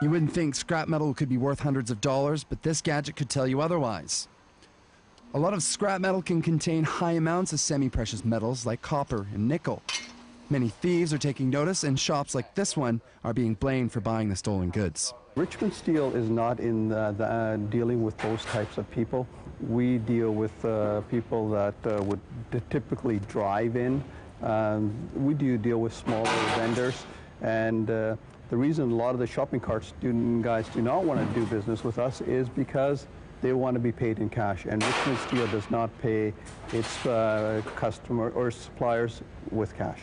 You wouldn't think scrap metal could be worth hundreds of dollars, but this gadget could tell you otherwise. A lot of scrap metal can contain high amounts of semi-precious metals like copper and nickel. Many thieves are taking notice, and shops like this one are being blamed for buying the stolen goods. Richmond Steel is not in dealing with those types of people. We deal with people that would typically drive in. We do deal with smaller vendors, and the reason a lot of the shopping cart guys do not want to do business with us is because they want to be paid in cash, and Richmond Steel does not pay its customer or suppliers with cash.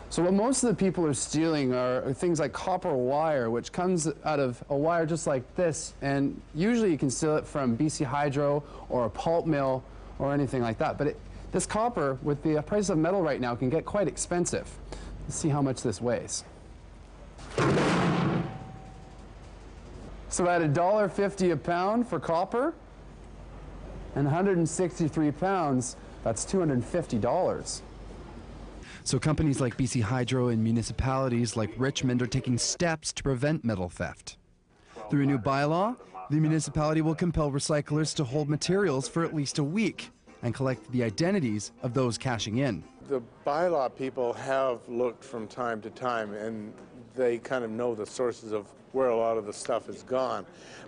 So what most of the people are stealing are things like copper wire, which comes out of a wire just like this, and usually you can steal it from BC Hydro or a pulp mill or anything like that. But this copper, with the price of metal right now, can get quite expensive. Let's see how much this weighs. So at $1.50 a pound for copper, and 163 pounds, that's $250. So companies like BC Hydro and municipalities like Richmond are taking steps to prevent metal theft. Through a new bylaw, the municipality will compel recyclers to hold materials for at least a week and collect the identities of those cashing in. The bylaw people have looked from time to time, and they kind of know the sources of where a lot of the stuff has gone.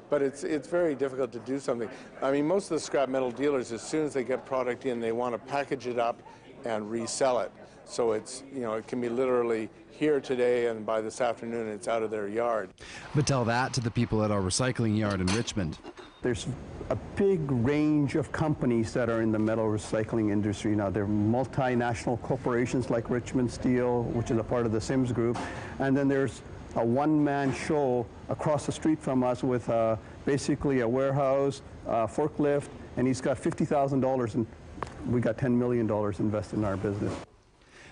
But it's very difficult to do something. I mean, most of the scrap metal dealers, as soon as they get product in, they want to package it up and resell it. So it's, you know, it can be literally here today, and by this afternoon it's out of their yard. But tell that to the people at our recycling yard in Richmond. There's a big range of companies that are in the metal recycling industry now. They're multinational corporations like Richmond Steel, which is a part of the Sims Group, and then there's a one-man show across the street from us with basically a warehouse, forklift, and he's got $50,000, and we got $10 million invested in our business.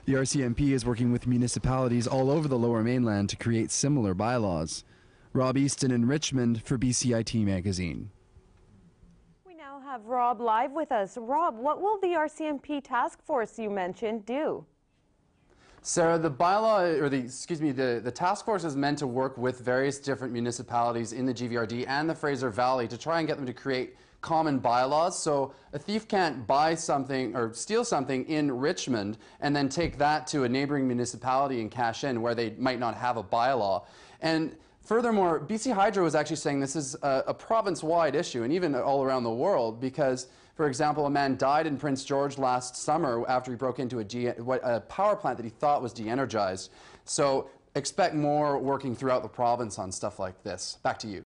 The RCMP is working with municipalities all over the Lower Mainland to create similar bylaws. Rob Easton in Richmond for BCIT Magazine. We now have Rob live with us. Rob, what will the RCMP task force you mentioned do? Sarah, the bylaw, or the task force is meant to work with various different municipalities in the GVRD and the Fraser Valley to try and get them to create common bylaws. So a thief can't buy something or steal something in Richmond and then take that to a neighboring municipality and cash in where they might not have a bylaw. And furthermore, BC Hydro is actually saying this is a province-wide issue, and even all around the world, because, for example, a man died in Prince George last summer after he broke into a power plant that he thought was de-energized. So expect more working throughout the province on stuff like this. Back to you.